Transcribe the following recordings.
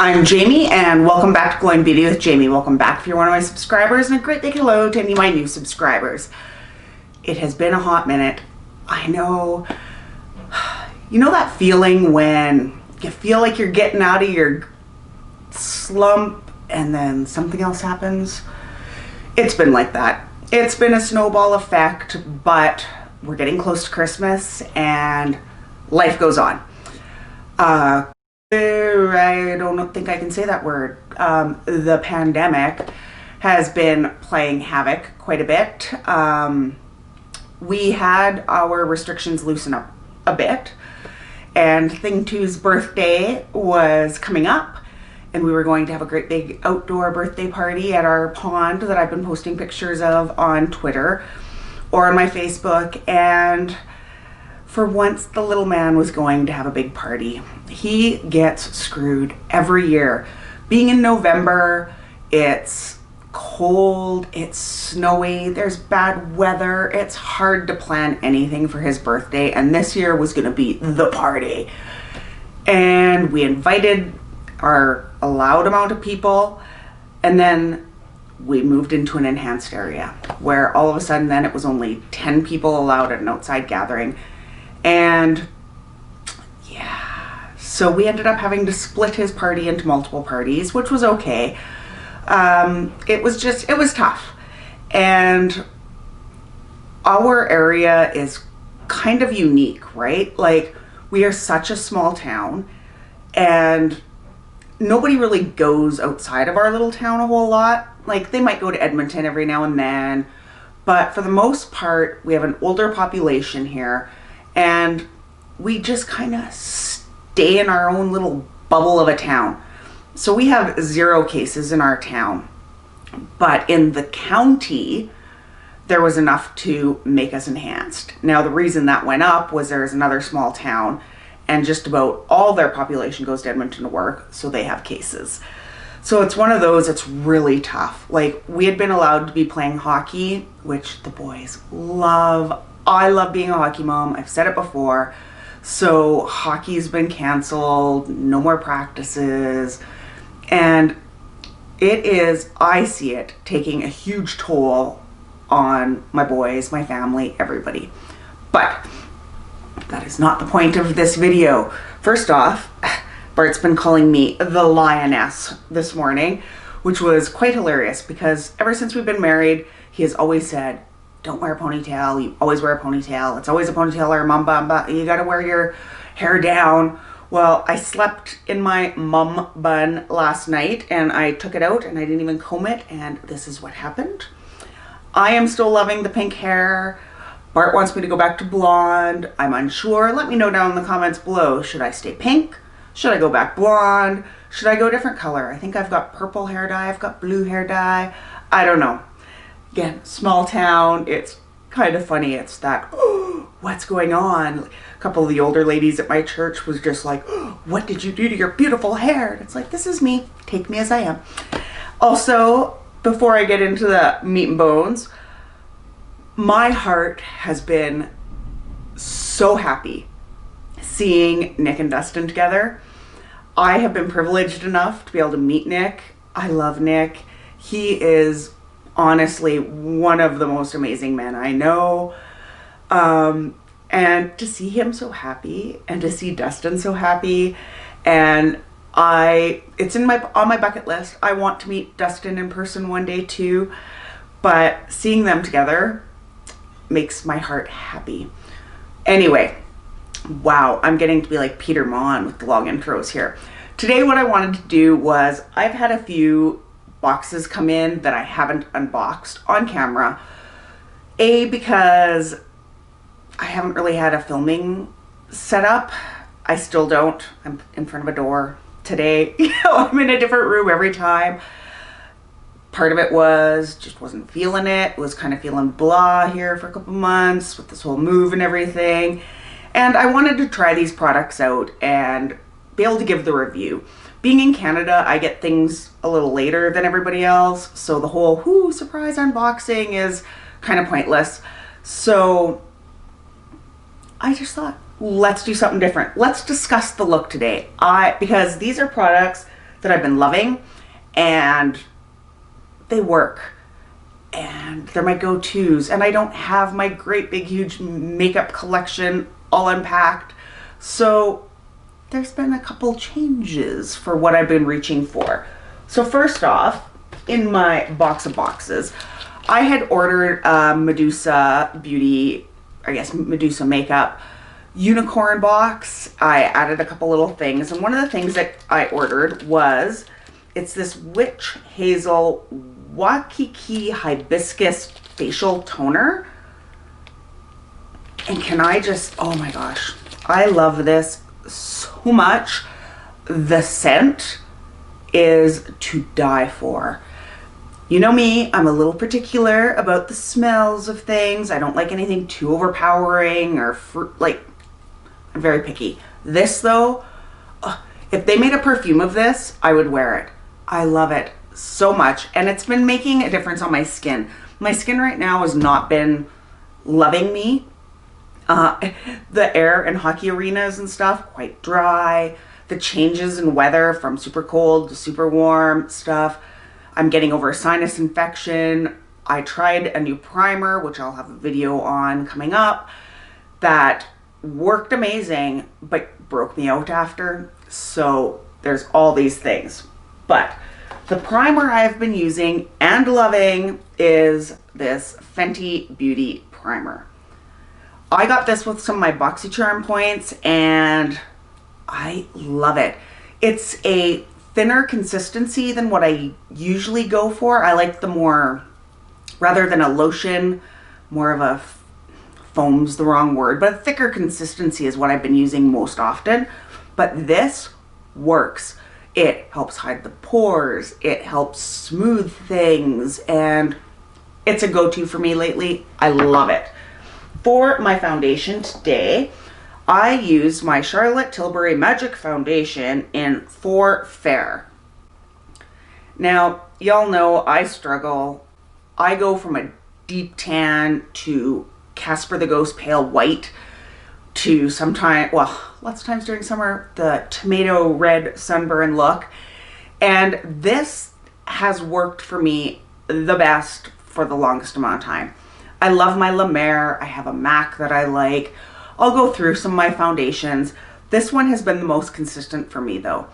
I'm Jamie, and welcome back to Glowing Beauty with Jamie. Welcome back if you're one of my subscribers, and a great big hello to any of my new subscribers. It has been a hot minute. I know. You know that feeling when you feel like you're getting out of your slump and then something else happens? It's been like that. It's been a snowball effect, but we're getting close to Christmas and life goes on. I don't think I can say that word. The pandemic has been playing havoc quite a bit. We had our restrictions loosen up a bit, and Thing 2's birthday was coming up, and we were going to have a great big outdoor birthday party at our pond that I've been posting pictures of on Twitter or on my Facebook, and for once the little man was going to have a big party. He gets screwed every year. Being in November, it's cold, it's snowy, there's bad weather, it's hard to plan anything for his birthday, and this year was gonna be the party. And we invited our allowed amount of people, and then we moved into an enhanced area where all of a sudden then it was only 10 people allowed at an outside gathering. And yeah, so we ended up having to split his party into multiple parties, which was okay. It was tough. And our area is kind of unique, right? Like, we are such a small town and nobody really goes outside of our little town a whole lot. Like, they might go to Edmonton every now and then, but for the most part, we have an older population here. And we just kind of stay in our own little bubble of a town. So we have 0 cases in our town, but in the county, there was enough to make us enhanced. Now, the reason that went up was there's another small town and just about all their population goes to Edmonton to work, so they have cases. So it's one of those that's really tough. Like, we had been allowed to be playing hockey, which the boys love. I love being a hockey mom. I've said it before. So hockey's been canceled, no more practices. And it is, I see it, taking a huge toll on my boys, my family, everybody. But that is not the point of this video. First off, Bart's been calling me the lioness this morning, which was quite hilarious because ever since we've been married, he has always said, don't wear a ponytail, you always wear a ponytail, it's always a ponytail or a mum bun, but you gotta wear your hair down. Well, I slept in my mum bun last night and I took it out and I didn't even comb it, and this is what happened. I am still loving the pink hair. Bart wants me to go back to blonde. I'm unsure. Let me know down in the comments below. Should I stay pink? Should I go back blonde? Should I go a different color? I think I've got purple hair dye, I've got blue hair dye. I don't know. Again, small town, it's kind of funny. It's that, oh, what's going on? A couple of the older ladies at my church was just like, oh, what did you do to your beautiful hair? And it's like, this is me. Take me as I am. Also, before I get into the meat and bones, my heart has been so happy seeing Nick and Dustin together. I have been privileged enough to be able to meet Nick. I love Nick. He is honestly one of the most amazing men I know, and to see him so happy and to see Dustin so happy, and it's on my bucket list. I want to meet Dustin in person one day too, but seeing them together makes my heart happy. Anyway, wow, I'm getting to be like Peter Monn with the long intros here. Today what I wanted to do was, I've had a few boxes come in that I haven't unboxed on camera. Because I haven't really had a filming setup. I still don't. I'm in front of a door today. You know, I'm in a different room every time. Part of it was just wasn't feeling it. Was kind of feeling blah here for a couple months with this whole move and everything. And I wanted to try these products out and be able to give the review. Being in Canada, I get things a little later than everybody else, so the whole surprise unboxing is kind of pointless. So I just thought, let's do something different. Let's discuss the look today. Because these are products that I've been loving, and they work. And they're my go-tos, and I don't have my great big huge makeup collection all unpacked. So there's been a couple changes for what I've been reaching for. So first off, in my box of boxes, I had ordered a Medusa beauty, I guess Medusa makeup unicorn box. I added a couple little things, and one of the things that I ordered was, it's this witch hazel Waikiki hibiscus facial toner. And can I just, oh my gosh, I love this so much. The scent is to die for. You know me, I'm a little particular about the smells of things. I don't like anything too overpowering or like, I'm very picky. This though, if they made a perfume of this, I would wear it. I love it so much, and it's been making a difference on my skin. My skin right now has not been loving me. The air in hockey arenas and stuff, quite dry. The changes in weather from super cold to super warm stuff. I'm getting over a sinus infection. I tried a new primer, which I'll have a video on coming up, that worked amazing, but broke me out after. So there's all these things. But the primer I've been using and loving is this Fenty Beauty Primer. I got this with some of my BoxyCharm points, and I love it. It's a thinner consistency than what I usually go for. I like the more, rather than a lotion, more of a, foam's the wrong word, but a thicker consistency is what I've been using most often. But this works. It helps hide the pores, it helps smooth things, and it's a go-to for me lately. I love it. For my foundation today, I used my Charlotte Tilbury Magic Foundation in 4 Fair. Now, y'all know I struggle. I go from a deep tan to Casper the Ghost Pale White to sometimes, well, lots of times during summer, the tomato red sunburn look. And this has worked for me the best for the longest amount of time. I love my La Mer. I have a MAC that I like. I'll go through some of my foundations. This one has been the most consistent for me though.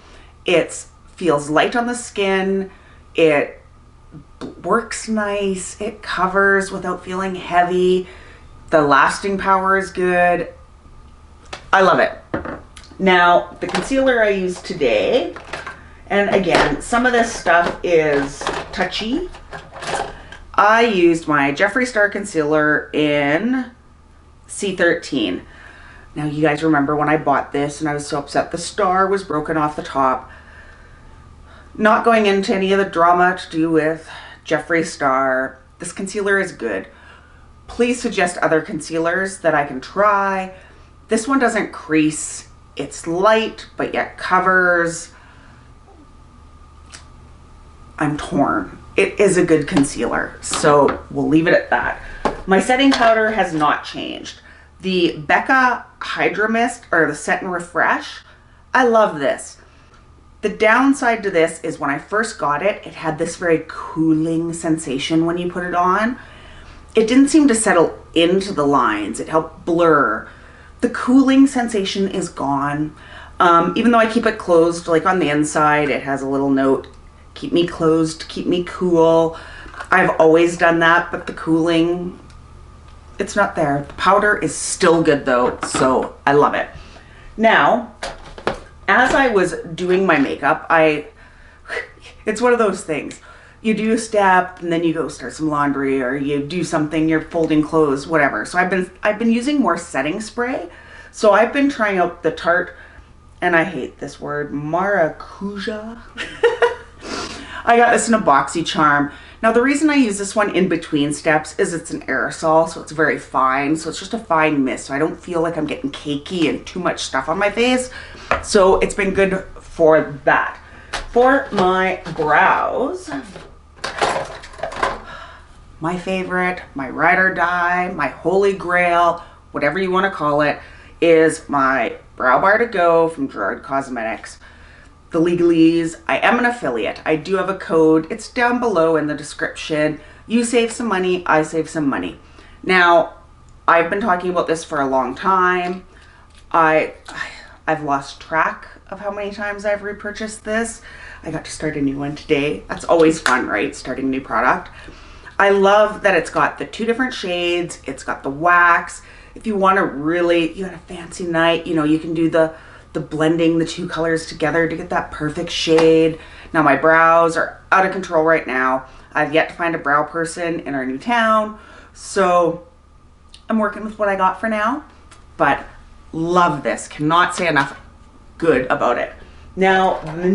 It feels light on the skin. It works nice. It covers without feeling heavy. The lasting power is good. I love it. Now, the concealer I use today, and again, some of this stuff is touchy. I used my Jeffree Star Concealer in C13. Now, you guys remember when I bought this and I was so upset the star was broken off the top. Not going into any of the drama to do with Jeffree Star, this concealer is good. Please suggest other concealers that I can try. This one doesn't crease. It's light, but yet covers. I'm torn. It is a good concealer, so we'll leave it at that. My setting powder has not changed. The Becca HydraMist, or the Set and Refresh, I love this. The downside to this is when I first got it, it had this very cooling sensation when you put it on. It didn't seem to settle into the lines. It helped blur. The cooling sensation is gone. Even though I keep it closed, like on the inside, it has a little note, keep me closed, keep me cool. I've always done that, but the cooling, it's not there. The powder is still good though, so I love it. Now, as I was doing my makeup, it's one of those things. You do a step and then you go start some laundry, or you do something, you're folding clothes, whatever. So I've been using more setting spray. So I've been trying out the Tarte, and I hate this word, maracuja. I got this in a BoxyCharm. Now the reason I use this one in between steps is it's an aerosol, so it's very fine. So it's just a fine mist, so I don't feel like I'm getting cakey and too much stuff on my face. So it's been good for that. For my brows, my favorite, my ride or die, my holy grail, whatever you want to call it, is my Brow Bar to Go from Gerard Cosmetics. the legalese. I am an affiliate. I do have a code. It's down below in the description. You save some money, I save some money. Now, I've been talking about this for a long time. I've lost track of how many times I've repurchased this. I got to start a new one today. That's always fun, right? Starting a new product. I love that it's got the 2 different shades. It's got the wax. If you want to really, you had a fancy night, you know, you can do the blending the 2 colors together to get that perfect shade. Now my brows are out of control right now. I've yet to find a brow person in our new town. So I'm working with what I got for now, but love this. Cannot say enough good about it. Now the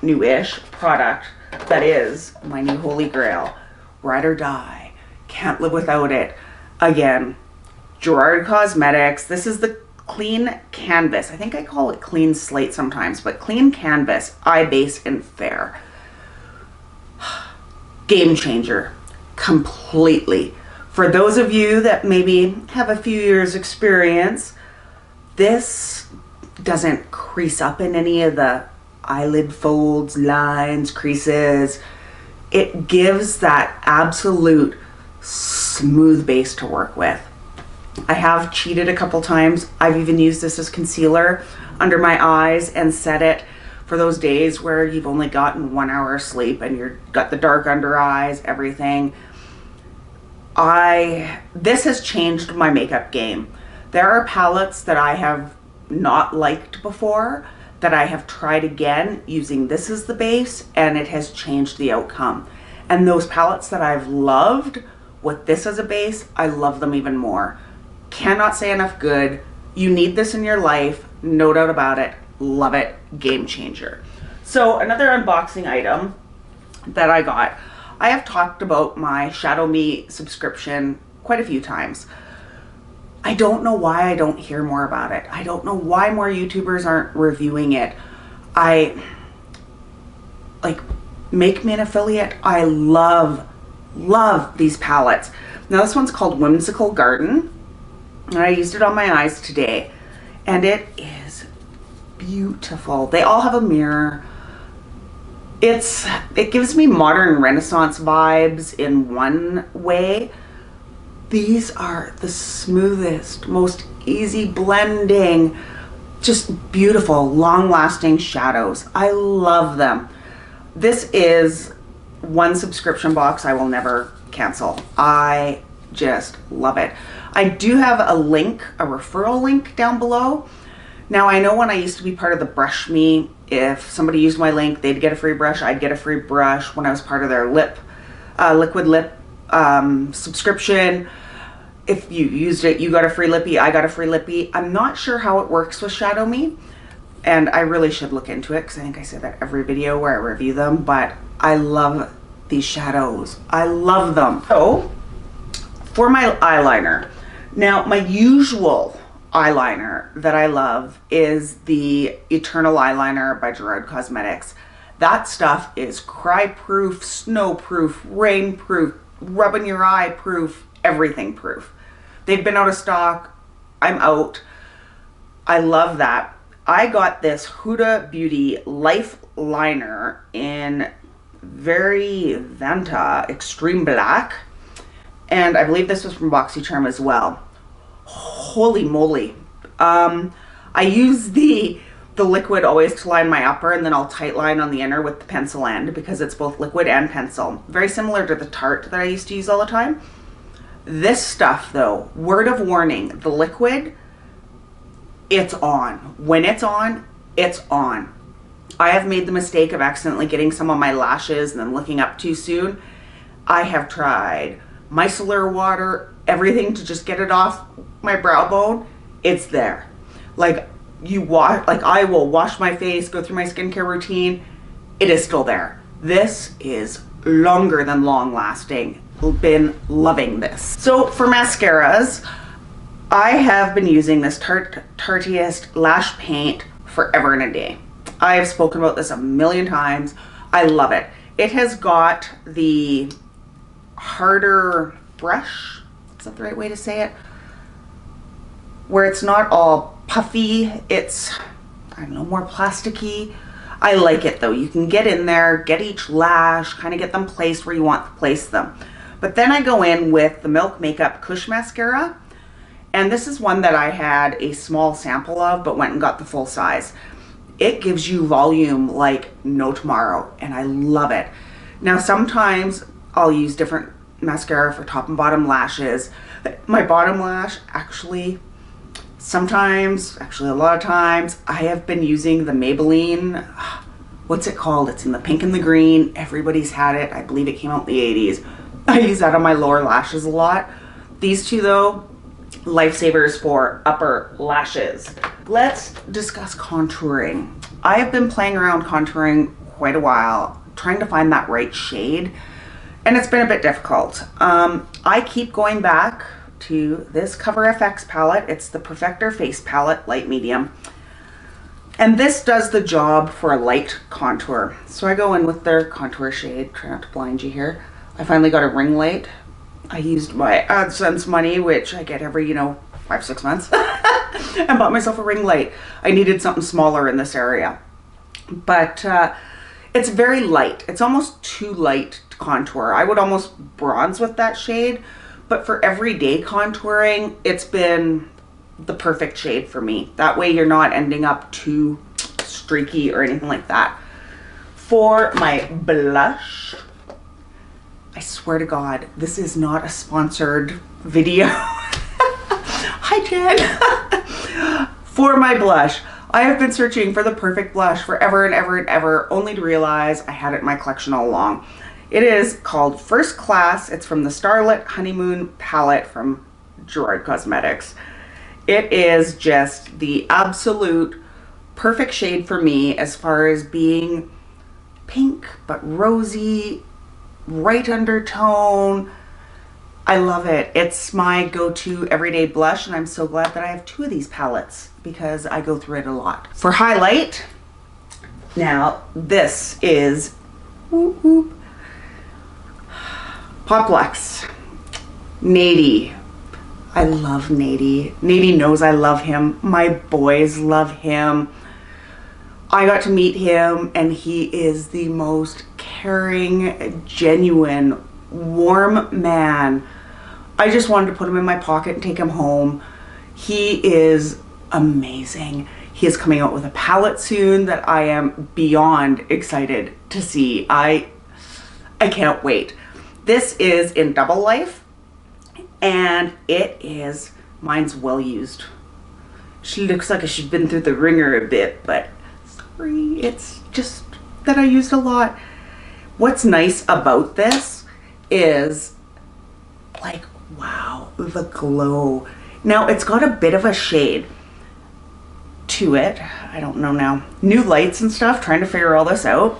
new-ish product that is my new holy grail, ride or die, can't live without it. Again, Gerard Cosmetics. This is the Clean Canvas. I think I call it Clean Slate sometimes, but Clean Canvas Eye Base and Fair. Game changer, completely. For those of you that maybe have a few years experience, this doesn't crease up in any of the eyelid folds, lines, creases. It gives that absolute smooth base to work with. I have cheated a couple times. I've even used this as concealer under my eyes and set it for those days where you've only gotten 1 hour of sleep and you've got the dark under eyes, everything. This has changed my makeup game. There are palettes that I have not liked before that I have tried again using this as the base, and it has changed the outcome. And those palettes that I've loved with this as a base, I love them even more. Cannot say enough good. You need this in your life, no doubt about it. Love it. Game changer. So another unboxing item that I got. I have talked about my Shadow Me subscription quite a few times. I don't know why I don't hear more about it. I don't know why more YouTubers aren't reviewing it. Make me an affiliate. I love these palettes. Now this one's called Whimsical Garden. And I used it on my eyes today. And it is beautiful. They all have a mirror. It gives me modern Renaissance vibes in one way. These are the smoothest, most easy blending, just beautiful, long-lasting shadows. I love them. This is one subscription box I will never cancel. I just love it. I do have a link, a referral link down below. Now I know when I used to be part of the Brush Me, if somebody used my link, they'd get a free brush, I'd get a free brush when I was part of their liquid lip subscription. If you used it, you got a free lippy, I got a free lippy. I'm not sure how it works with Shadow Me, and I really should look into it because I think I say that every video where I review them, but I love these shadows. I love them. So, for my eyeliner, now my usual eyeliner that I love is the Eternal Eyeliner by Gerard Cosmetics. That stuff is cry-proof, snow-proof, rain-proof, rub in your eye proof, everything proof. They've been out of stock. I'm out. I love that. I got this Huda Beauty Life Liner in very Vanta Extreme Black. And I believe this was from BoxyCharm as well. Holy moly. I use the liquid always to line my upper, and then I'll tight line on the inner with the pencil end because it's both liquid and pencil. Very similar to the Tarte that I used to use all the time. This stuff though, word of warning, the liquid, it's on. When it's on, it's on. I have made the mistake of accidentally getting some on my lashes and then looking up too soon. I have tried micellar water, everything to just get it off my brow bone. It's there. Like I will wash my face, go through my skincare routine. It is still there. This is longer than long lasting. Been loving this. So for mascaras, I have been using this Tartiest Lash Paint forever and a day. I have spoken about this a million times. I love it. It has got the harder brush, is that the right way to say it? Where it's not all puffy, it's, I don't know, more plasticky. I like it though. You can get in there, get each lash, kind of get them placed where you want to place them. But then I go in with the Milk Makeup Kush Mascara. And this is one that I had a small sample of, but went and got the full size. It gives you volume like no tomorrow, and I love it. Now, sometimes I'll use different mascara for top and bottom lashes. My bottom lash, actually, sometimes, actually a lot of times, I have been using the Maybelline, what's it called? It's in the pink and the green. Everybody's had it. I believe it came out in the 80s. I use that on my lower lashes a lot. These two though, lifesavers for upper lashes. Let's discuss contouring. I have been playing around contouring quite a while, trying to find that right shade, and it's been a bit difficult. I keep going back to this CoverFX palette. It's the Perfector Face Palette, light medium. And this does the job for a light contour. So I go in with their contour shade. Try not to blind you here. I finally got a ring light. I used my AdSense money, which I get every, 5-6 months, and bought myself a ring light. I needed something smaller in this area. But it's very light. It's almost too light to contour. I would almost bronze with that shade, but for everyday contouring, it's been the perfect shade for me. That way you're not ending up too streaky or anything like that. For my blush, I swear to God, this is not a sponsored video. Hi, Jen. For my blush, I have been searching for the perfect blush forever and ever and ever, only to realize I had it in my collection all along. It is called First Class. It's from the Starlit Honeymoon palette from Gerard Cosmetics. It is just the absolute perfect shade for me as far as being pink but rosy, right undertone. I love it. It's my go-to everyday blush, and I'm so glad that I have 2 of these palettes because I go through it a lot. For highlight, now this is whoop, whoop, Pop Lux Nadi. I love Nadi. Nadi knows I love him. My boys love him. I got to meet him, and he is the most caring, genuine, warm man. I just wanted to put him in my pocket and take him home. He is amazing. He is coming out with a palette soon that I am beyond excited to see. I can't wait. This is in Double Life, and it is, mine's well used. She looks like she's been through the ringer a bit, but sorry, it's just that I used a lot. What's nice about this is, like, wow, the glow. Now, it's got a bit of a shade to it. I don't know now. New lights and stuff, trying to figure all this out.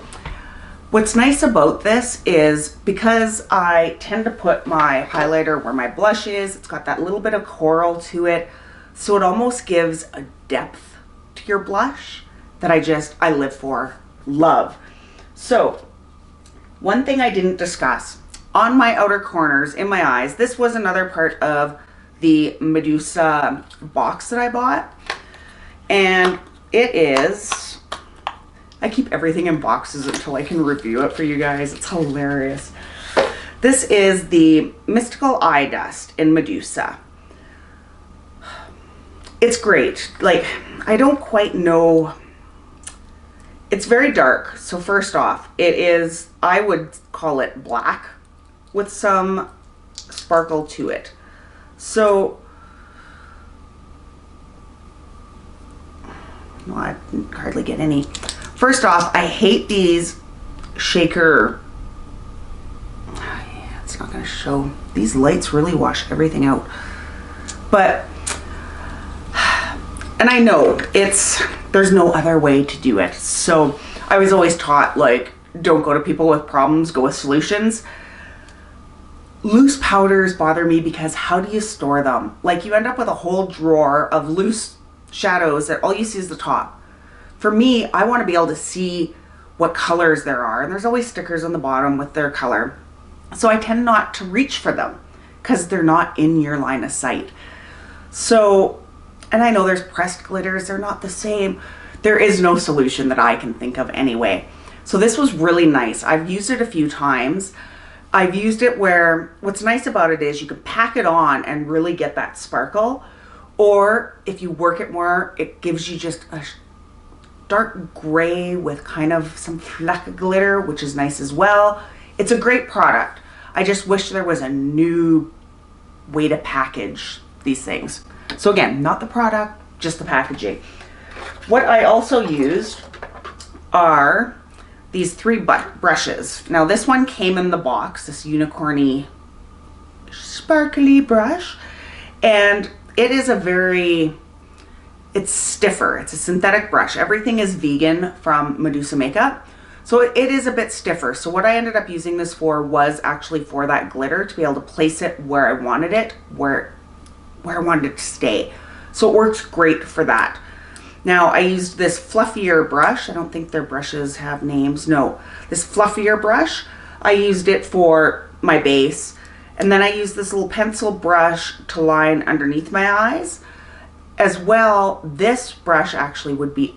What's nice about this is because I tend to put my highlighter where my blush is, it's got that little bit of coral to it. So it almost gives a depth to your blush that I live for, love. So one thing I didn't discuss, on my outer corners, in my eyes, this was another part of the Medusa box that I bought. And it is, I keep everything in boxes until I can review it for you guys. It's hilarious. This is the Mystical Eye Dust in Medusa. It's great. Like, I don't quite know. It's very dark. So first off, it is, I would call it black with some sparkle to it. So, no, I didn't hardly get any. First off, I hate these shaker. Yeah, it's not going to show. These lights really wash everything out. But, and I know there's no other way to do it. So I was always taught, like, don't go to people with problems, go with solutions. Loose powders bother me because how do you store them? Like, you end up with a whole drawer of loose shadows that all you see is the top. For me, I want to be able to see what colors there are, and there's always stickers on the bottom with their color. So I tend not to reach for them because they're not in your line of sight. So, and I know there's pressed glitters, they're not the same. There is no solution that I can think of anyway. So this was really nice. I've used it a few times. I've used it where, what's nice about it is you can pack it on and really get that sparkle. Or if you work it more, it gives you just a dark gray with kind of some fleck of glitter, which is nice as well. It's a great product. I just wish there was a new way to package these things. So again, not the product, just the packaging. What I also used are these 3 brushes. Now this one came in the box, this unicorny sparkly brush, and it is it's stiffer. It's a synthetic brush. Everything is vegan from Medusa makeup, so it is a bit stiffer. So what I ended up using this for was actually for that glitter, to be able to place it where I wanted it, where I wanted it to stay. So it works great for that. Now I used this fluffier brush. I don't think their brushes have names. No, this fluffier brush. I used it for my base. And then I used this little pencil brush to line underneath my eyes. As well, this brush actually would be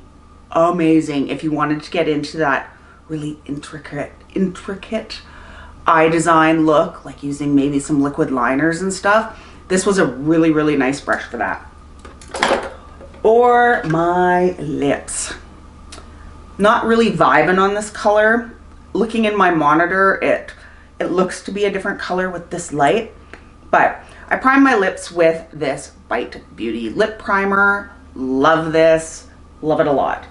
amazing if you wanted to get into that really intricate eye design look, like using maybe some liquid liners and stuff. This was a really, really nice brush for that. Or my lips. Not really vibing on this color. Looking in my monitor, it looks to be a different color with this light. But I primed my lips with this Bite Beauty lip primer. Love this. Love it a lot.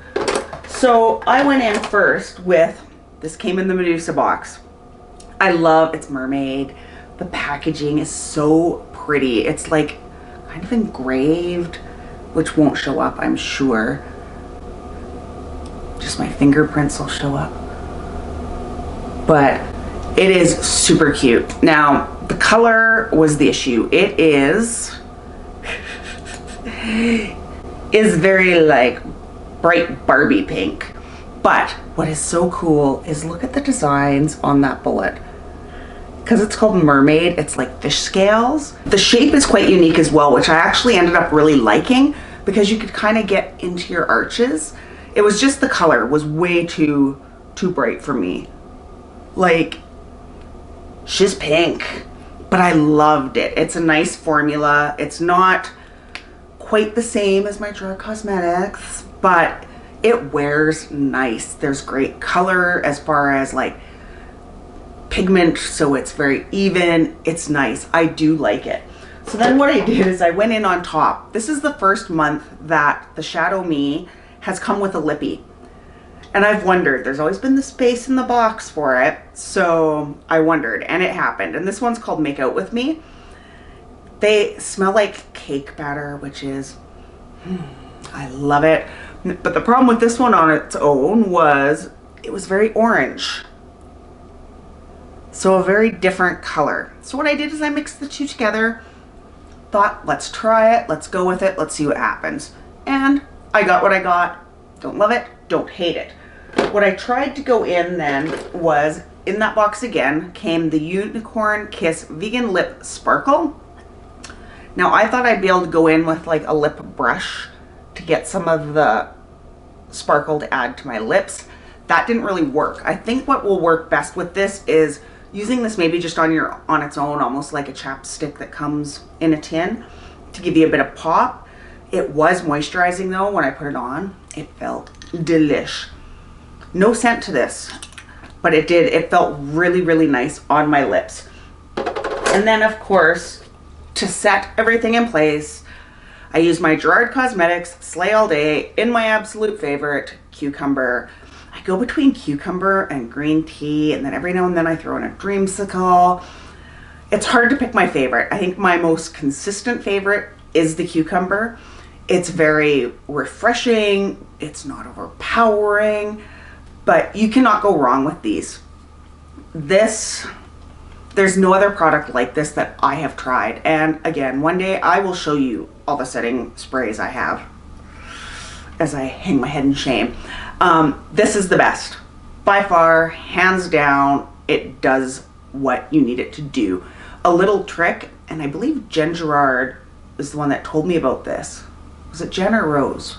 So I went in first with, this came in the Medusa box. I love, it's mermaid. The packaging is so pretty. It's like kind of engraved, which won't show up, I'm sure. Just my fingerprints will show up. But it is super cute. Now, the color was the issue. It is very like bright Barbie pink. But what is so cool is look at the designs on that bullet. Because it's called mermaid, it's like fish scales. The shape is quite unique as well, which I actually ended up really liking because you could kind of get into your arches. It was just the color was way too bright for me. Like, she's pink, but I loved it. It's a nice formula. It's not quite the same as my Gerard Cosmetics, but it wears nice. There's great color as far as like pigment, so it's very even. It's nice. I do like it. So then what I did is I went in on top. This is the first month that the Shadow Me has come with a lippy. And I've wondered, there's always been the space in the box for it. So I wondered, and it happened. And this one's called Make Out With Me. They smell like cake batter, which is, I love it. But the problem with this one on its own was it was very orange. So a very different color. So what I did is I mixed the two together. Thought, let's try it. Let's go with it. Let's see what happens. And I got what I got. Don't love it. Don't hate it. What I tried to go in then was, in that box again, came the Unicorn Kiss Vegan Lip Sparkle. Now I thought I'd be able to go in with like a lip brush to get some of the sparkle to add to my lips. That didn't really work. I think what will work best with this is using this maybe just on its own, almost like a chapstick that comes in a tin, to give you a bit of pop. It was moisturizing though when I put it on. It felt delish. No scent to this, but it felt really, really nice on my lips. And then of course, to set everything in place, I used my Gerard Cosmetics Slay All Day in my absolute favorite, Cucumber. I go between Cucumber and green tea, and then every now and then I throw in a Dreamsicle. It's hard to pick my favorite. I think my most consistent favorite is the Cucumber. It's very refreshing. It's not overpowering, but you cannot go wrong with these. There's no other product like this that I have tried. And again, one day I will show you all the setting sprays I have as I hang my head in shame. This is the best. By far, hands down, it does what you need it to do. A little trick, and I believe Jen Gerard is the one that told me about this. Was it Jen or Rose?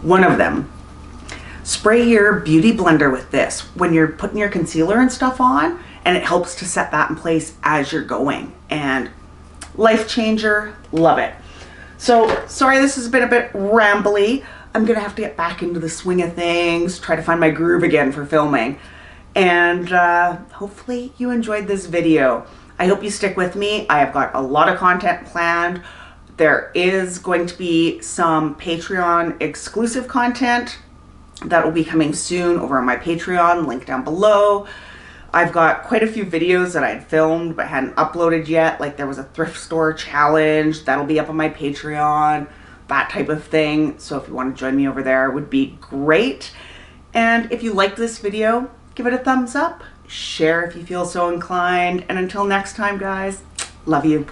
One of them, spray your beauty blender with this when you're putting your concealer and stuff on, and it helps to set that in place as you're going. And life changer, love it. So sorry this has been a bit rambly. I'm gonna have to get back into the swing of things, try to find my groove again for filming. And hopefully you enjoyed this video. I hope you stick with me. I have got a lot of content planned. There is going to be some Patreon exclusive content that will be coming soon over on my Patreon, link down below. I've got quite a few videos that I had filmed but hadn't uploaded yet. Like there was a thrift store challenge that'll be up on my Patreon, that type of thing. So if you want to join me over there, it would be great. And if you liked this video, give it a thumbs up, share if you feel so inclined. And until next time, guys, love you.